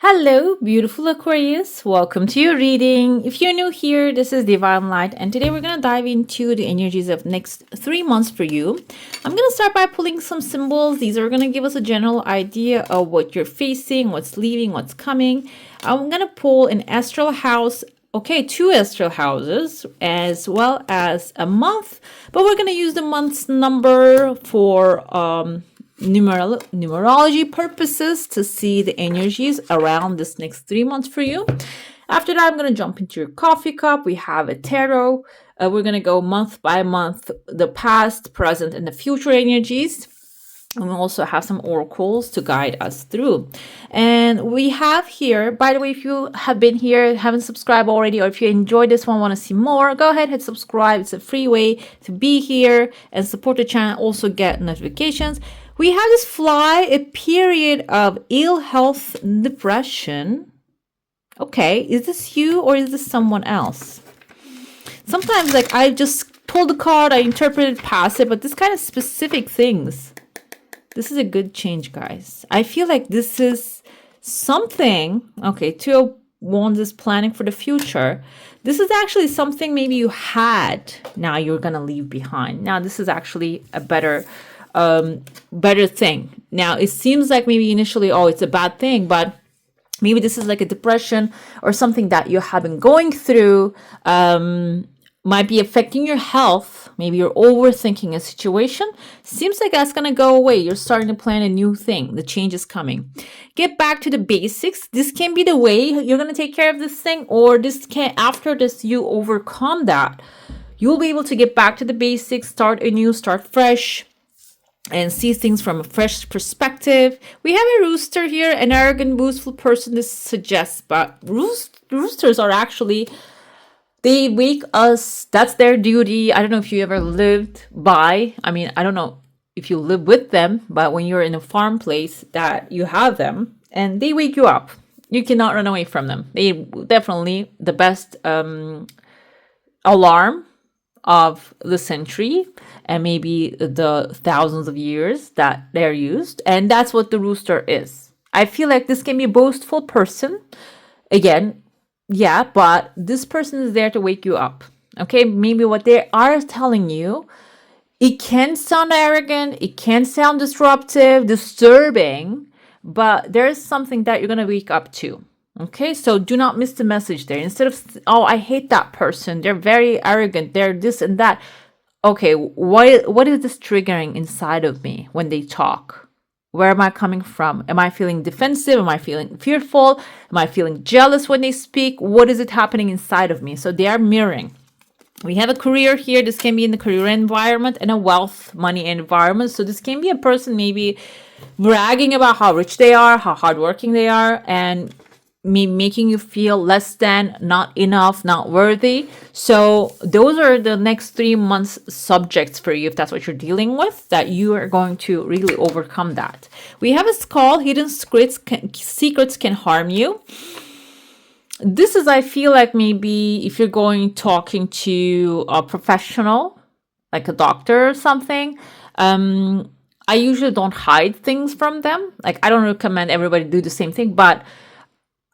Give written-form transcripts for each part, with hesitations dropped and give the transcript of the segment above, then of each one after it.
Hello, beautiful Aquarius. Welcome to your reading. If you're new here, this is Divine Light, and today we're going to dive into the energies of next 3 months for you. I'm going to start by pulling some symbols. These are going to give us a general idea of what you're facing, what's leaving, what's coming. I'm going to pull an astral house. Okay, 2 astral houses as well as a month, but we're going to use the month's number for numerology purposes to see the energies around this next 3 months for you. After that, I'm going to jump into your coffee cup. We have a tarot. We're going to go month by month, the past, present, and the future energies. And we also have some oracles to guide us through. And we have here, by the way, if you have been here, haven't subscribed already, or if you enjoyed this one, want to see more, go ahead, hit subscribe. It's a free way to be here and support the channel, also get notifications. We have this fly, a period of ill health and depression. Okay, is this you or is this someone else? Sometimes, like, I just pulled the card, I interpreted past it, but this kind of specific things. This is a good change, guys. I feel like this is something. Okay, Two of Wands is planning for the future. This is actually something maybe you had, now you're going to leave behind. Now, this is actually a better thing. Now, it seems like maybe initially, oh, it's a bad thing, but maybe this is like a depression or something that you have been going through, might be affecting your health. Maybe you're overthinking a situation. Seems like that's going to go away. You're starting to plan a new thing. The change is coming. Get back to the basics. This can be the way you're going to take care of this thing, or this can, after this, you overcome that. You'll be able to get back to the basics, start anew, start fresh, and see things from a fresh perspective. We have a rooster here, an arrogant, boastful person, this suggests, but roosters are actually, they wake us, that's their duty. I don't know if you ever lived by, I don't know if you live with them, but when you're in a farm place that you have them and they wake you up, you cannot run away from them. They definitely the best alarm of the century and maybe the thousands of years that they're used. And that's what the rooster is. I feel like this can be a boastful person. Again, yeah, but this person is there to wake you up. Okay, maybe what they are telling you, it can sound arrogant, it can sound disruptive, disturbing, but there's something that you're going to wake up to. Okay, so do not miss the message there. Instead of, oh, I hate that person, they're very arrogant, they're this and that. Okay, what is this triggering inside of me when they talk? Where am I coming from? Am I feeling defensive? Am I feeling fearful? Am I feeling jealous when they speak? What is it happening inside of me? So they are mirroring. We have a career here. This can be in the career environment and a wealth, money environment. So this can be a person maybe bragging about how rich they are, how hardworking they are, and making you feel less than, not enough, not worthy. So those are the next 3 months subjects for you, if that's what you're dealing with, that you are going to really overcome that. We have a skull. Hidden secrets can harm you. This is, I feel like, maybe if you're talking to a professional, like a doctor or something, I usually don't hide things from them. Like, I don't recommend everybody do the same thing, but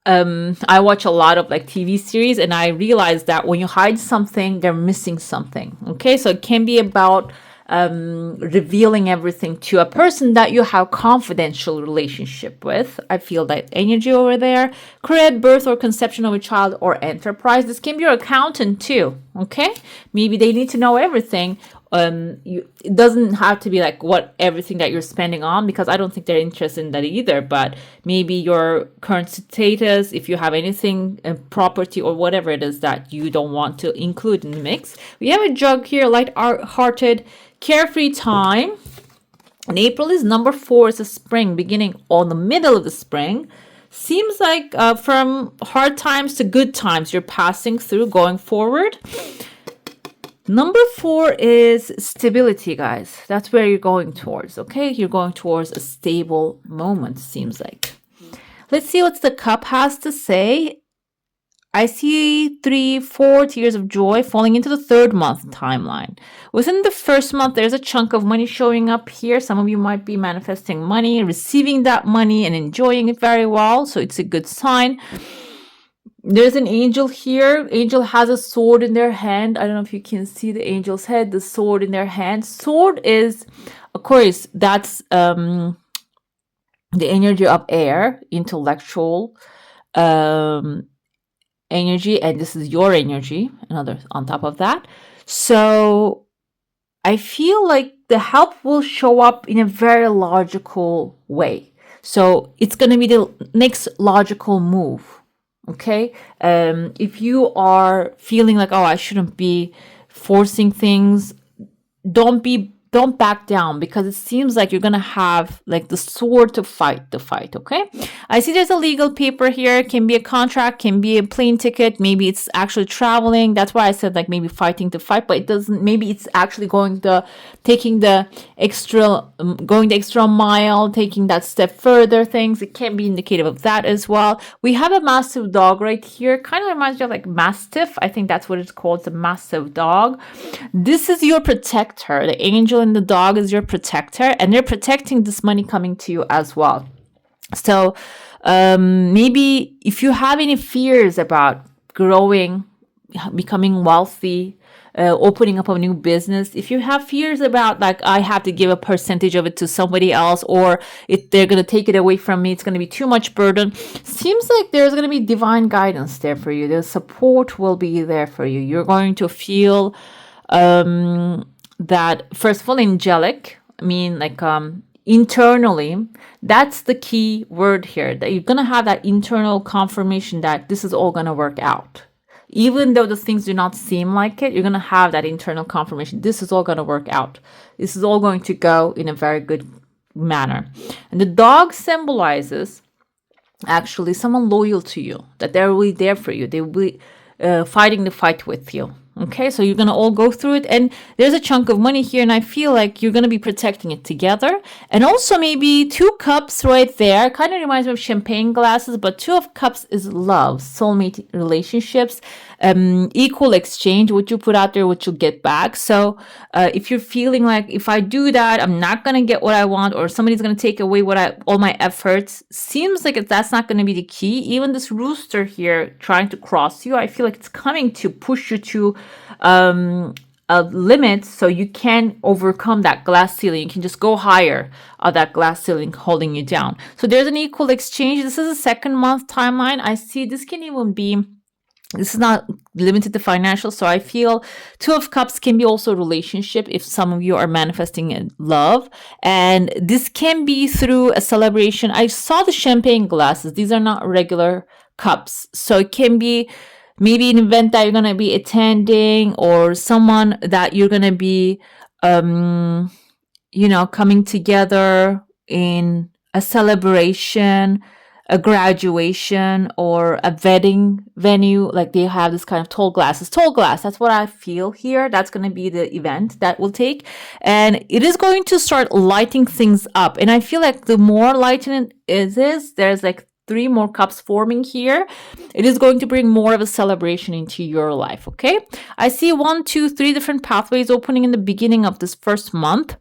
I watch a lot of like TV series, and I realize that when you hide something, they're missing something. Okay, so it can be about revealing everything to a person that you have confidential relationship with. I feel that energy over there. Create birth or conception of a child or enterprise. This can be your accountant too. Okay, maybe they need to know everything. It doesn't have to be like everything that you're spending on, because I don't think they're interested in that either. But maybe your current status, if you have anything, property or whatever it is that you don't want to include in the mix. We have a jug here, light-hearted, carefree time. And April is number 4. It's a spring, beginning on the middle of the spring. Seems like from hard times to good times, you're passing through, going forward. Number 4 is stability, guys. That's where you're going towards, okay? You're going towards a stable moment, seems like. Let's see what the cup has to say. I see 3, 4 tears of joy falling into the third month timeline. Within the first month, there's a chunk of money showing up here. Some of you might be manifesting money, receiving that money, and enjoying it very well. So it's a good sign. There's an angel here. Angel has a sword in their hand. I don't know if you can see the angel's head, the sword in their hand. Sword is, Aquarius, that's the energy of air, intellectual, energy, and this is your energy, another on top of that. So I feel like the help will show up in a very logical way. So it's going to be the next logical move. Okay. If you are feeling like, oh, I shouldn't be forcing things, don't back down, because it seems like you're gonna have like the sword to fight the fight. Okay, I see there's a legal paper here. It can be a contract, can be a plane ticket, maybe it's actually traveling. That's why I said like maybe fighting to fight, but it doesn't, maybe it's actually going the extra mile, taking that step further things. It can be indicative of that as well. We have a massive dog right here, kind of reminds me of like mastiff. I think that's what it's called. It's a massive dog. This is your protector. The angel and the dog is your protector, and they're protecting this money coming to you as well. So maybe if you have any fears about growing, becoming wealthy, opening up a new business, if you have fears about like I have to give a percentage of it to somebody else, or if they're going to take it away from me, it's going to be too much burden, seems like there's going to be divine guidance there for you. The support will be there for you. You're going to feel that, first of all, angelic. I mean, like internally, that's the key word here, that you're going to have that internal confirmation that this is all going to work out. Even though the things do not seem like it, you're going to have that internal confirmation. This is all going to work out. This is all going to go in a very good manner. And the dog symbolizes actually someone loyal to you, that they're really there for you. They will be fighting the fight with you. Okay, so you're going to all go through it, and there's a chunk of money here, and I feel like you're going to be protecting it together. And also maybe 2 cups right there, kind of reminds me of champagne glasses, but 2 of cups is love, soulmate relationships, equal exchange, what you put out there, what you'll get back. So if you're feeling like, if I do that, I'm not going to get what I want, or somebody's going to take away all my efforts, seems like that's not going to be the key. Even this rooster here trying to cross you, I feel like it's coming to push you to a limit, so you can overcome that glass ceiling. You can just go higher of that glass ceiling holding you down. So there's an equal exchange. This is a second month timeline. I see this can even be, this is not limited to financial. So I feel 2 of cups can be also a relationship if some of you are manifesting in love. And this can be through a celebration. I saw the champagne glasses. These are not regular cups. So it can be maybe an event that you're going to be attending, or someone that you're going to be, coming together in a celebration, a graduation, or a wedding venue. Like they have this kind of tall glass. That's what I feel here. That's going to be the event that will take. And it is going to start lighting things up. And I feel like the more lighting it is, there's like 3 more cups forming here. It is going to bring more of a celebration into your life. Okay, I see 1, 2, 3 different pathways opening in the beginning of this first month.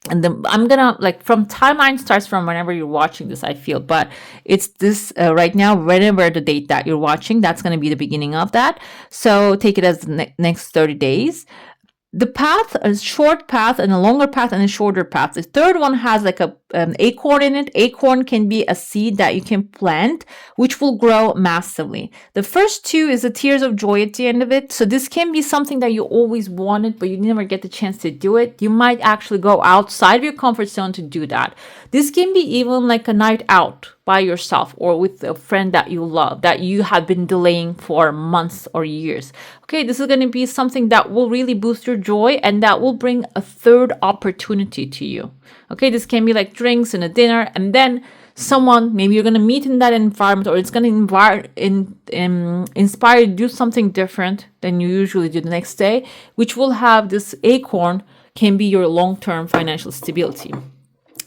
And then I'm gonna, like, from timeline starts from whenever you're watching this, I feel, but it's this right now, whenever the date that you're watching, that's gonna be the beginning of that. So take it as the next 30 days. The path, a short path and a longer path and a shorter path. The third one has like an acorn in it. Acorn can be a seed that you can plant, which will grow massively. The first 2 is the tears of joy at the end of it. So this can be something that you always wanted, but you never get the chance to do it. You might actually go outside of your comfort zone to do that. This can be even like a night out by yourself, or with a friend that you love, that you have been delaying for months or years. Okay, this is going to be something that will really boost your joy, and that will bring a third opportunity to you. Okay, this can be like drinks and a dinner, and then someone, maybe you're going to meet in that environment, or it's going to inspire you to do something different than you usually do the next day, which will have this acorn, can be your long-term financial stability.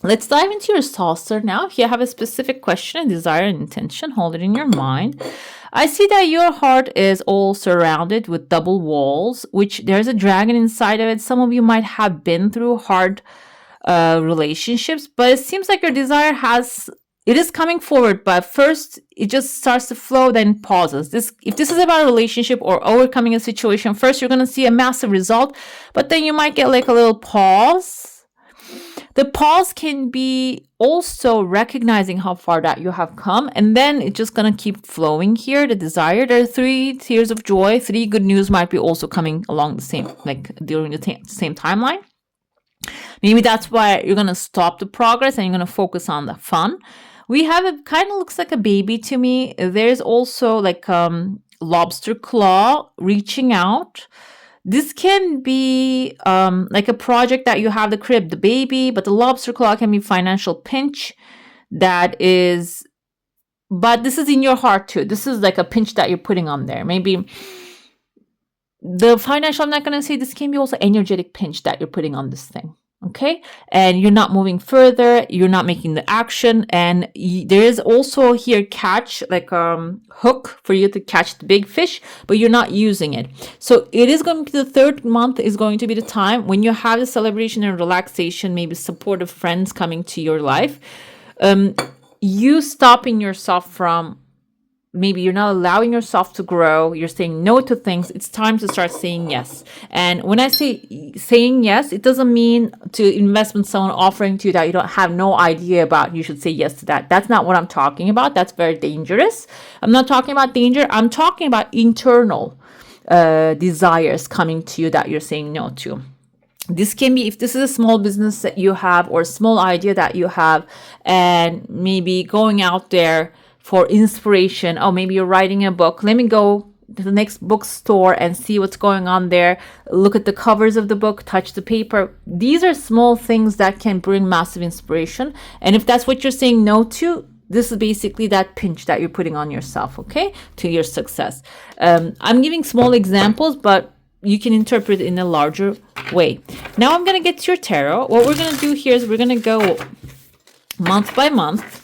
Let's dive into your soul star now. If you have a specific question, a desire, and intention, hold it in your mind. I see that your heart is all surrounded with double walls, which there's a dragon inside of it. Some of you might have been through hard relationships, but it seems like your desire it is coming forward, but first it just starts to flow, then pauses. If this is about a relationship or overcoming a situation, first you're going to see a massive result, but then you might get like a little pause. The pause can be also recognizing how far that you have come, and then it's just going to keep flowing here. The desire, there are 3 tears of joy, 3 good news might be also coming along the same, like during the same timeline. Maybe that's why you're going to stop the progress and you're going to focus on the fun. We have it kind of looks like a baby to me. There's also like lobster claw reaching out. This can be like a project that you have the crib, the baby, but the lobster claw can be financial pinch that is, but this is in your heart too. This is like a pinch that you're putting on there. Maybe the financial, I'm not going to say, this can be also energetic pinch that you're putting on this thing. Okay. And you're not moving further. You're not making the action. And there is also here catch, like hook for you to catch the big fish, but you're not using it. So it is going to be the 3rd month is going to be the time when you have the celebration and relaxation, maybe supportive friends coming to your life. You stopping yourself from, maybe you're not allowing yourself to grow. You're saying no to things. It's time to start saying yes. And when I say saying yes, it doesn't mean to investment someone offering to you that you don't have no idea about. You should say yes to that. That's not what I'm talking about. That's very dangerous. I'm not talking about danger. I'm talking about internal desires coming to you that you're saying no to. This can be, if this is a small business that you have or a small idea that you have, and maybe going out there for inspiration. Oh, maybe you're writing a book. Let me go to the next bookstore and see what's going on there. Look at the covers of the book, touch the paper. These are small things that can bring massive inspiration. And if that's what you're saying no to, this is basically that pinch that you're putting on yourself, okay, to your success. I'm giving small examples, but you can interpret it in a larger way. Now I'm going to get to your tarot. What we're going to do here is we're going to go month by month.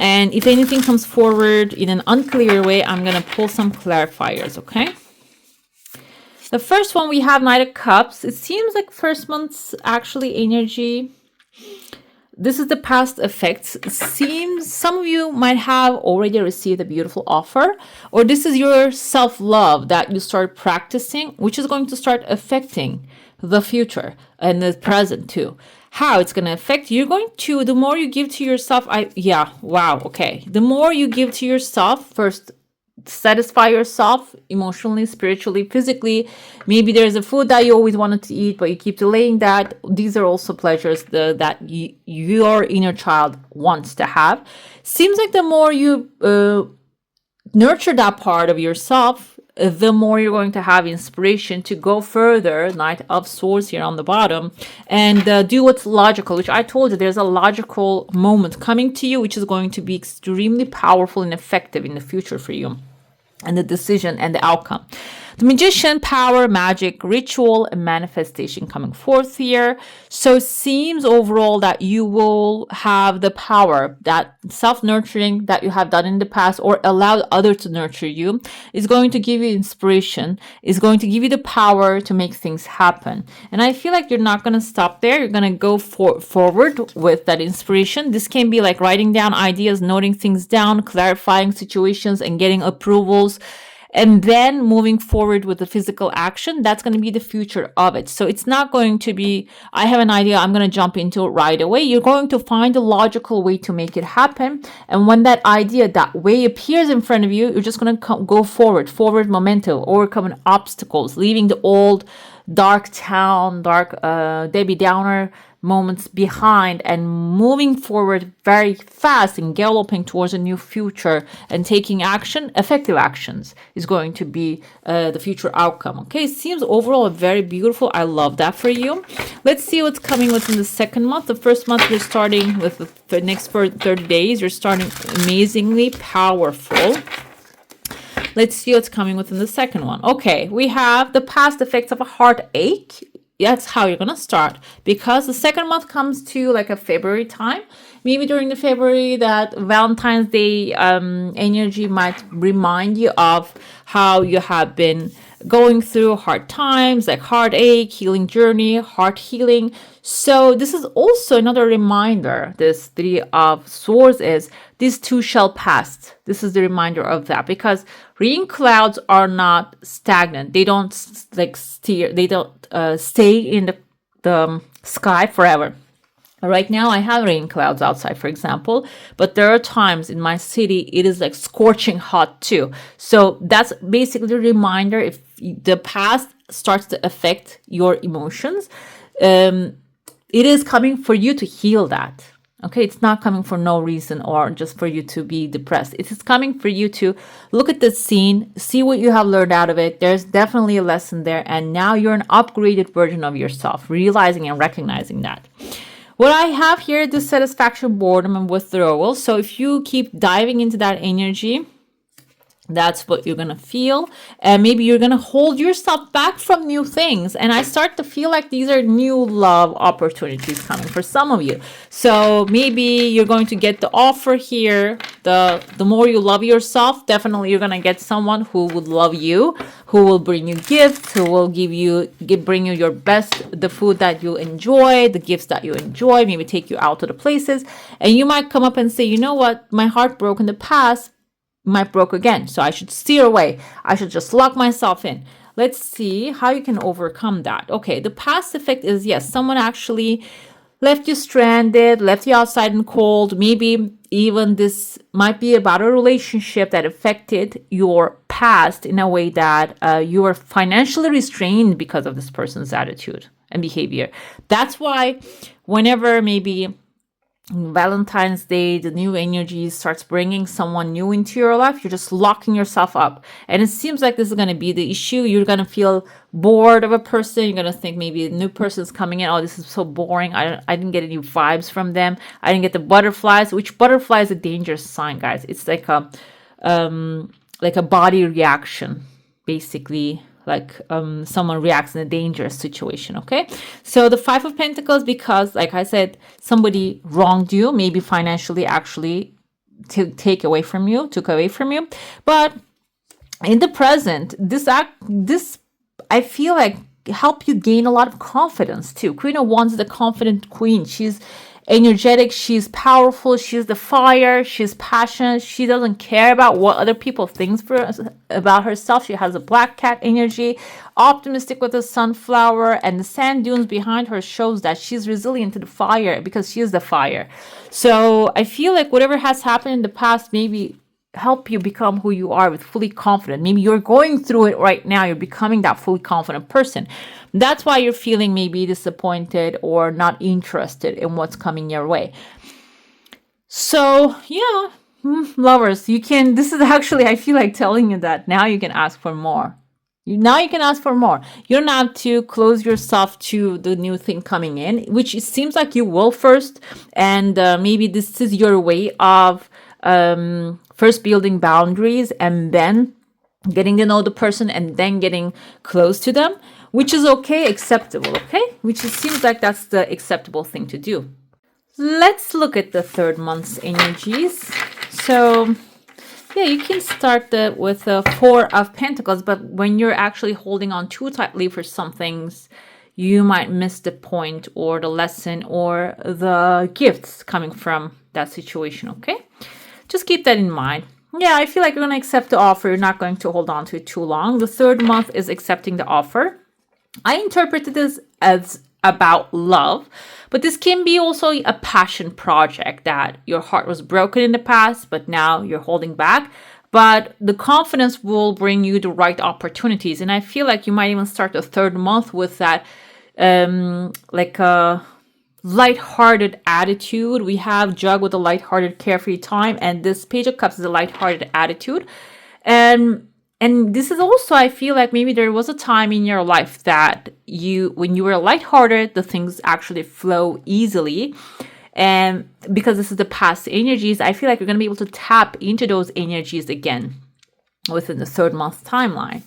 And if anything comes forward in an unclear way, I'm going to pull some clarifiers, okay? The first one, we have Knight of Cups. It seems like first month's actually energy. This is the past effects. It seems some of you might have already received a beautiful offer, or this is your self-love that you start practicing, which is going to start affecting the future and the present too. How it's going to affect you, going to, the more you give to yourself, the more you give to yourself, first satisfy yourself emotionally, spiritually, physically. Maybe there's a food that you always wanted to eat, but you keep delaying that. These are also pleasures that your inner child wants to have. Seems like the more you nurture that part of yourself, the more you're going to have inspiration to go further. Knight of Swords here on the bottom, and do what's logical, which I told you, there's a logical moment coming to you, which is going to be extremely powerful and effective in the future for you, and the decision and the outcome. The Magician, power, magic, ritual, and manifestation coming forth here. So it seems overall that you will have the power, that self-nurturing that you have done in the past or allowed others to nurture you is going to give you inspiration, is going to give you the power to make things happen. And I feel like you're not going to stop there. You're going to go forward with that inspiration. This can be like writing down ideas, noting things down, clarifying situations, and getting approvals. And then moving forward with the physical action, that's going to be the future of it. So it's not going to be, I have an idea, I'm going to jump into it right away. You're going to find a logical way to make it happen. And when that idea, that way appears in front of you, you're just going to go forward momentum, overcoming obstacles, leaving the old dark town, Debbie Downer moments behind, and moving forward very fast and galloping towards a new future and taking action, effective actions is going to be the future outcome. Okay, it seems overall very beautiful. I love that for you. Let's see what's coming within the second month. The first month, you're starting with the next 30 days. You're starting amazingly powerful. Let's see what's coming within the second one. Okay, we have the past effects of a heartache. that's how you're gonna start, because the second month comes to like a February time. Maybe during the February, that Valentine's Day energy might remind you of how you have been going through hard times, like heartache, healing journey, heart healing. So this is also another reminder. This Three of Swords is these two shall pass. This is the reminder of that, because rain clouds are not stagnant. They don't like steer. They don't stay in the sky forever. Right now, I have rain clouds outside, for example, but there are times in my city it is like scorching hot too. So that's basically a reminder. If the past starts to affect your emotions, it is coming for you to heal that. Okay, it's not coming for no reason or just for you to be depressed. It is coming for you to look at the scene, see what you have learned out of it. There's definitely a lesson there, and now you're an upgraded version of yourself, realizing and recognizing that. What I have here, dissatisfaction, boredom, and withdrawal. So if you keep diving into that energy, that's what you're going to feel. And maybe you're going to hold yourself back from new things. And I start to feel like these are new love opportunities coming for some of you. So maybe you're going to get the offer here. The more you love yourself, definitely you're going to get someone who would love you, who will bring you gifts, who will bring you your best, the food that you enjoy, the gifts that you enjoy, maybe take you out to the places. And you might come up and say, you know what, my heart broke in the past, might broke again, so I should steer away. I should just lock myself in. Let's see how you can overcome that. Okay, the past effect is, yes, someone actually left you stranded, left you outside in cold. Maybe even this might be about a relationship that affected your past in a way that you are financially restrained because of this person's attitude and behavior. That's why whenever maybe Valentine's Day, the new energy starts bringing someone new into your life, you're just locking yourself up. And it seems like this is going to be the issue. You're going to feel bored of a person. You're going to think maybe a new person's coming in. Oh, this is so boring. I didn't get any vibes from them. I didn't get the butterflies, which butterfly is a dangerous sign, guys. It's like a body reaction, basically. Like someone reacts in a dangerous situation, okay? So the Five of Pentacles, because like I said, somebody wronged you, maybe financially actually took away from you. But in the present, this I feel like help you gain a lot of confidence too. Queen of Wands is the confident queen. She's energetic, she's powerful, she's the fire, she's passionate, she doesn't care about what other people think about herself. She has a black cat energy, optimistic with a sunflower, and the sand dunes behind her shows that she's resilient to the fire because she is the fire. So I feel like whatever has happened in the past maybe help you become who you are with fully confident. Maybe you're going through it right now, you're becoming that fully confident person. That's why you're feeling maybe disappointed or not interested in what's coming your way. So yeah, lovers, this is actually, I feel like telling you that now you can ask for more. Now you can ask for more. You don't have to close yourself to the new thing coming in, which it seems like you will first. And maybe this is your way of first building boundaries and then getting to know the person and then getting close to them, which is okay, acceptable, okay? Which seems like that's the acceptable thing to do. Let's look at the third month's energies. So yeah, you can start with the Four of Pentacles, but when you're actually holding on too tightly for some things, you might miss the point or the lesson or the gifts coming from that situation, okay? Just keep that in mind. Yeah, I feel like you're going to accept the offer. You're not going to hold on to it too long. The third month is accepting the offer. I interpreted this as about love, but this can be also a passion project that your heart was broken in the past, but now you're holding back. But the confidence will bring you the right opportunities. And I feel like you might even start the third month with that, like a lighthearted attitude. We have Jug with a lighthearted, carefree time, and this Page of Cups is a lighthearted attitude. And this is also, I feel like maybe there was a time in your life that when you were lighthearted, the things actually flow easily. And because this is the past energies, I feel like you're going to be able to tap into those energies again within the third month timeline.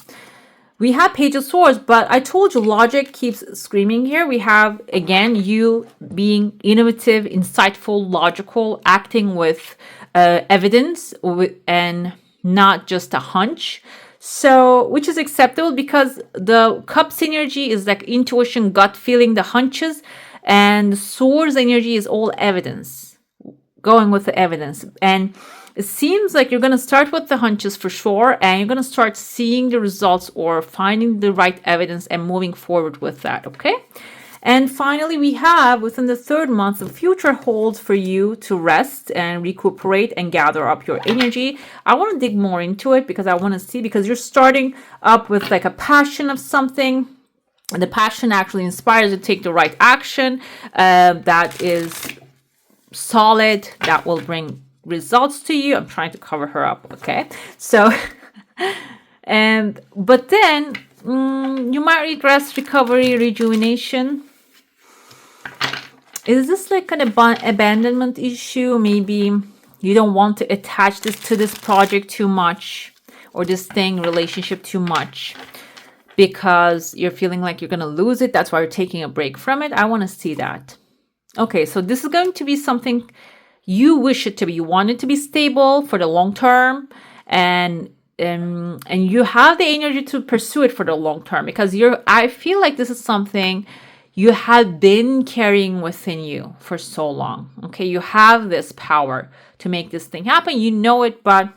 We have Page of Swords, but I told you logic keeps screaming here. We have, again, you being innovative, insightful, logical, acting with evidence and not just a hunch. So, which is acceptable because the Cups energy is like intuition, gut feeling, the hunches, and the Swords energy is all evidence, going with the evidence. And it seems like you're going to start with the hunches for sure, and you're going to start seeing the results or finding the right evidence and moving forward with that, okay? And finally, we have within the third month, the future holds for you to rest and recuperate and gather up your energy. I want to dig more into it because I want to see, because you're starting up with like a passion of something, and the passion actually inspires you to take the right action that is solid, that will bring results to you. I'm trying to cover her up, okay? So, but then you might need rest, recovery, rejuvenation. Is this like an abandonment issue? Maybe you don't want to attach this to this project too much, or this relationship too much, because you're feeling like you're going to lose it. That's why you're taking a break from it. I want to see that. Okay, so this is going to be something you wish it to be. You want it to be stable for the long term, and you have the energy to pursue it for the long term, because I feel like this is something you have been carrying within you for so long. Okay, you have this power to make this thing happen. You know it, but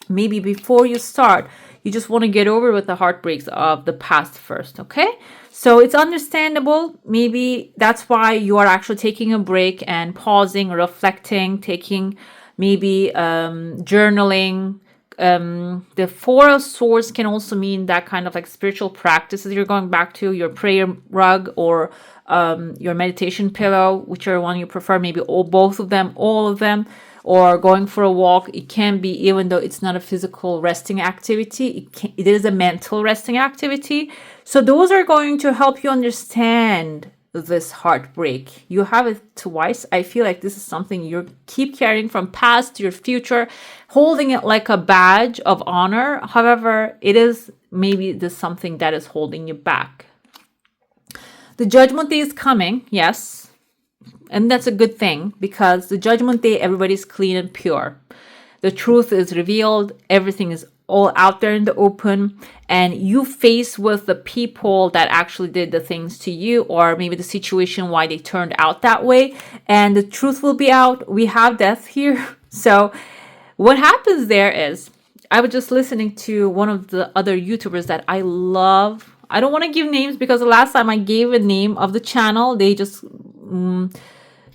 maybe before you start, you just want to get over with the heartbreaks of the past first, okay? So it's understandable. Maybe that's why you are actually taking a break and pausing, reflecting, taking maybe journaling. The Four of Swords can also mean that kind of like spiritual practices you're going back to, your prayer rug or your meditation pillow, whichever one you prefer, maybe both of them, all of them, or going for a walk. It can be, even though it's not a physical resting activity, it is a mental resting activity. So those are going to help you understand this heartbreak. You have it twice. I feel like this is something you keep carrying from past to your future, holding it like a badge of honor. However, it is maybe this something that is holding you back. The Judgment Day is coming, yes. And that's a good thing, because the Judgment Day, everybody's clean and pure. The truth is revealed. Everything is all out there in the open, and you face with the people that actually did the things to you, or maybe the situation why they turned out that way, and the truth will be out. We have death here. So what happens there is, I was just listening to one of the other YouTubers that I love. I don't want to give names, because the last time I gave a name of the channel, they just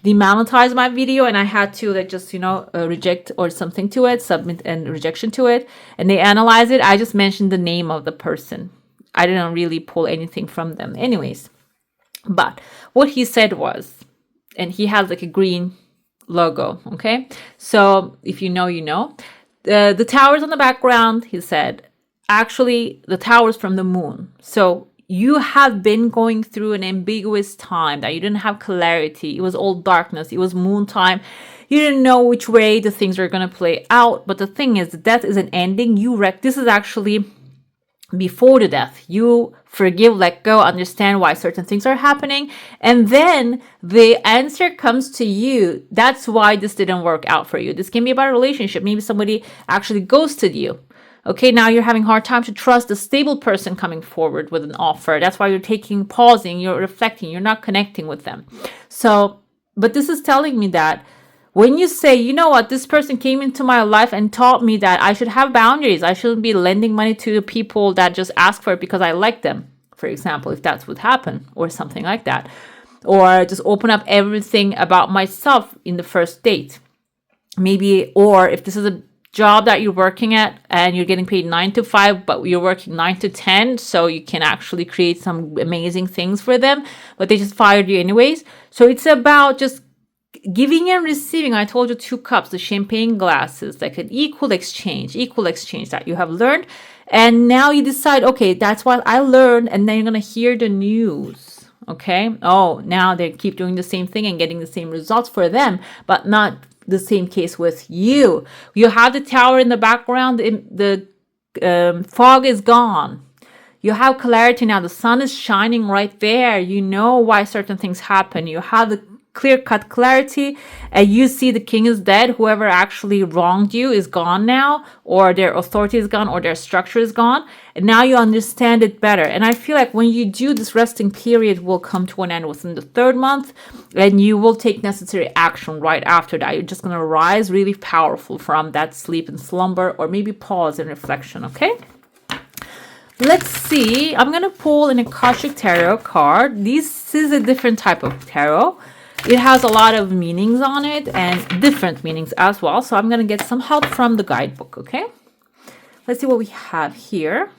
demonetized my video, and I had to like just reject or something to it, submit and rejection to it, and they analyze it. I just mentioned the name of the person. I didn't really pull anything from them anyways. But what he said was, and he has like a green logo, okay? So if you know, you know. The towers on the background, he said, actually the towers from the moon. So you have been going through an ambiguous time that you didn't have clarity. It was all darkness. It was moon time. You didn't know which way the things are going to play out. But the thing is, death is an ending. This is actually before the death. You forgive, let go, understand why certain things are happening. And then the answer comes to you. That's why this didn't work out for you. This can be about a relationship. Maybe somebody actually ghosted you. Okay, now you're having a hard time to trust the stable person coming forward with an offer. That's why you're pausing, you're reflecting, you're not connecting with them. So, but this is telling me that when you say, you know what, this person came into my life and taught me that I should have boundaries. I shouldn't be lending money to the people that just ask for it because I like them, for example, if that's what happened, or something like that. Or just open up everything about myself in the first date. Maybe, or if this is a job that you're working at and you're getting paid 9 to 5, but you're working 9 to 10, so you can actually create some amazing things for them, but they just fired you anyways. So it's about just giving and receiving. I told you 2 cups, the champagne glasses, like an equal exchange that you have learned. And now you decide, okay, that's what I learned. And then you're going to hear the news. Okay. Oh, now they keep doing the same thing and getting the same results for them, but not the same case with you. You have the tower in the background. The fog is gone. You have clarity now. The sun is shining right there. You know why certain things happen. You have the clear-cut clarity, and you see the king is dead. Whoever actually wronged you is gone now, or their authority is gone, or their structure is gone, and now you understand it better. And I feel like when you do, this resting period will come to an end within the 3rd month, and you will take necessary action right after that. You're just going to rise really powerful from that sleep and slumber, or maybe pause and reflection. Okay, let's see. I'm going to pull an Akashic Tarot card. This is a different type of tarot. It has a lot of meanings on it and different meanings as well. So I'm going to get some help from the guidebook, okay? Let's see what we have here.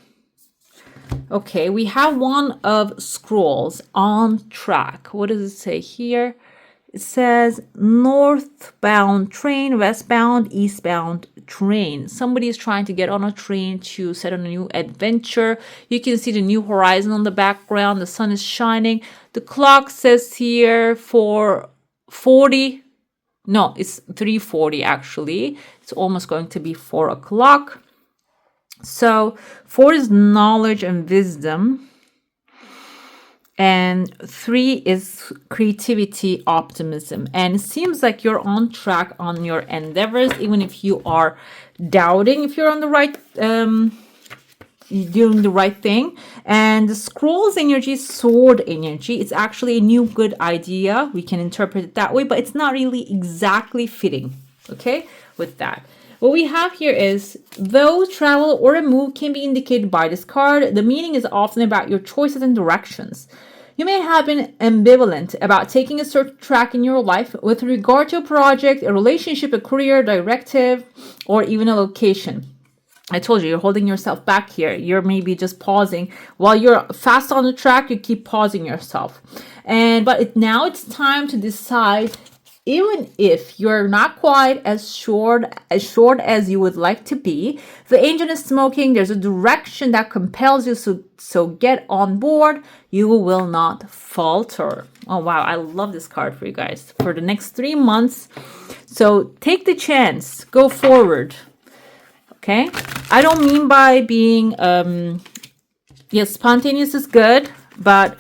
Okay, we have one of scrolls, on track. What does it say here? It says northbound train, westbound, eastbound train. Somebody is trying to get on a train to set on a new adventure. You can see the new horizon on the background. The sun is shining. The clock says here 4:40. No, it's 3:40 actually. It's almost going to be 4 o'clock. So 4 is knowledge and wisdom. And 3 is creativity, optimism. And it seems like you're on track on your endeavors, even if you are doubting if you're on the right, doing the right thing. And the scroll's energy, sword energy, it's actually a new good idea. We can interpret it that way, but it's not really exactly fitting, okay, with that. What we have here is, though travel or a move can be indicated by this card, the meaning is often about your choices and directions. You may have been ambivalent about taking a certain track in your life with regard to a project, a relationship, a career, directive, or even a location. I told you, you're holding yourself back here. You're maybe just pausing. While you're fast on the track, you keep pausing yourself. But now it's time to decide. Even if you're not quite as short as you would like to be, the engine is smoking. There's a direction that compels you, so get on board. You will not falter. Oh, wow. I love this card for you guys for the next 3 months. So take the chance. Go forward. Okay? I don't mean by being, yes, spontaneous is good, but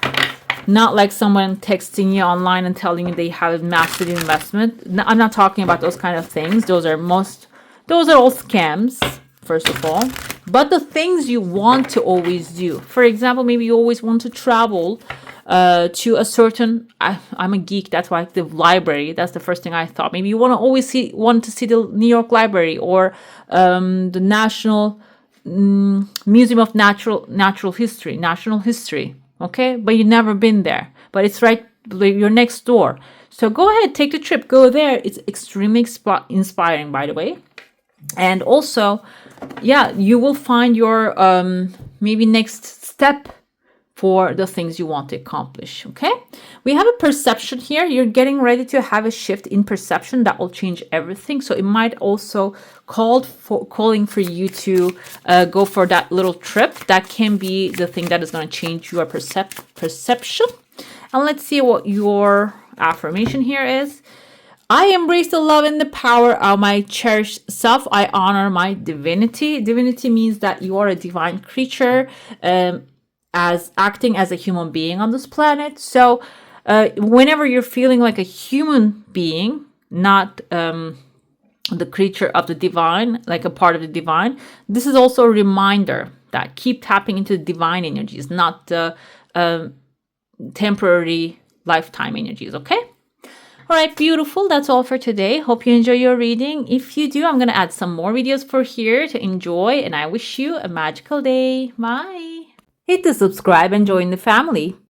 not like someone texting you online and telling you they have a massive investment. I'm not talking about those kind of things. Those are all scams, first of all. But the things you want to always do. For example, maybe you always want to travel to a certain, I'm a geek, that's why the library, that's the first thing I thought. Maybe you want to see the New York Library, or the National Museum of National History. Okay, but you've never been there, but it's right, you're next door. So go ahead, take the trip, go there. It's extremely inspiring, by the way. And also, yeah, you will find your maybe next step for the things you want to accomplish. Okay, we have a perception here. You're getting ready to have a shift in perception that will change everything. So it might also calling for you to go for that little trip. That can be the thing that is going to change your perception. And let's see what your affirmation here is. I embrace the love and the power of my cherished self. I honor my divinity. Divinity means that you are a divine creature, as acting as a human being on this planet. So whenever you're feeling like a human being, not the creature of the divine, like a part of the divine, this is also a reminder that keep tapping into the divine energies, not the temporary lifetime energies. Okay, all right, beautiful. That's all for today. Hope you enjoy your reading. If you do, I'm going to add some more videos for here to enjoy, and I wish you a magical day. Bye. Hit the subscribe and join the family.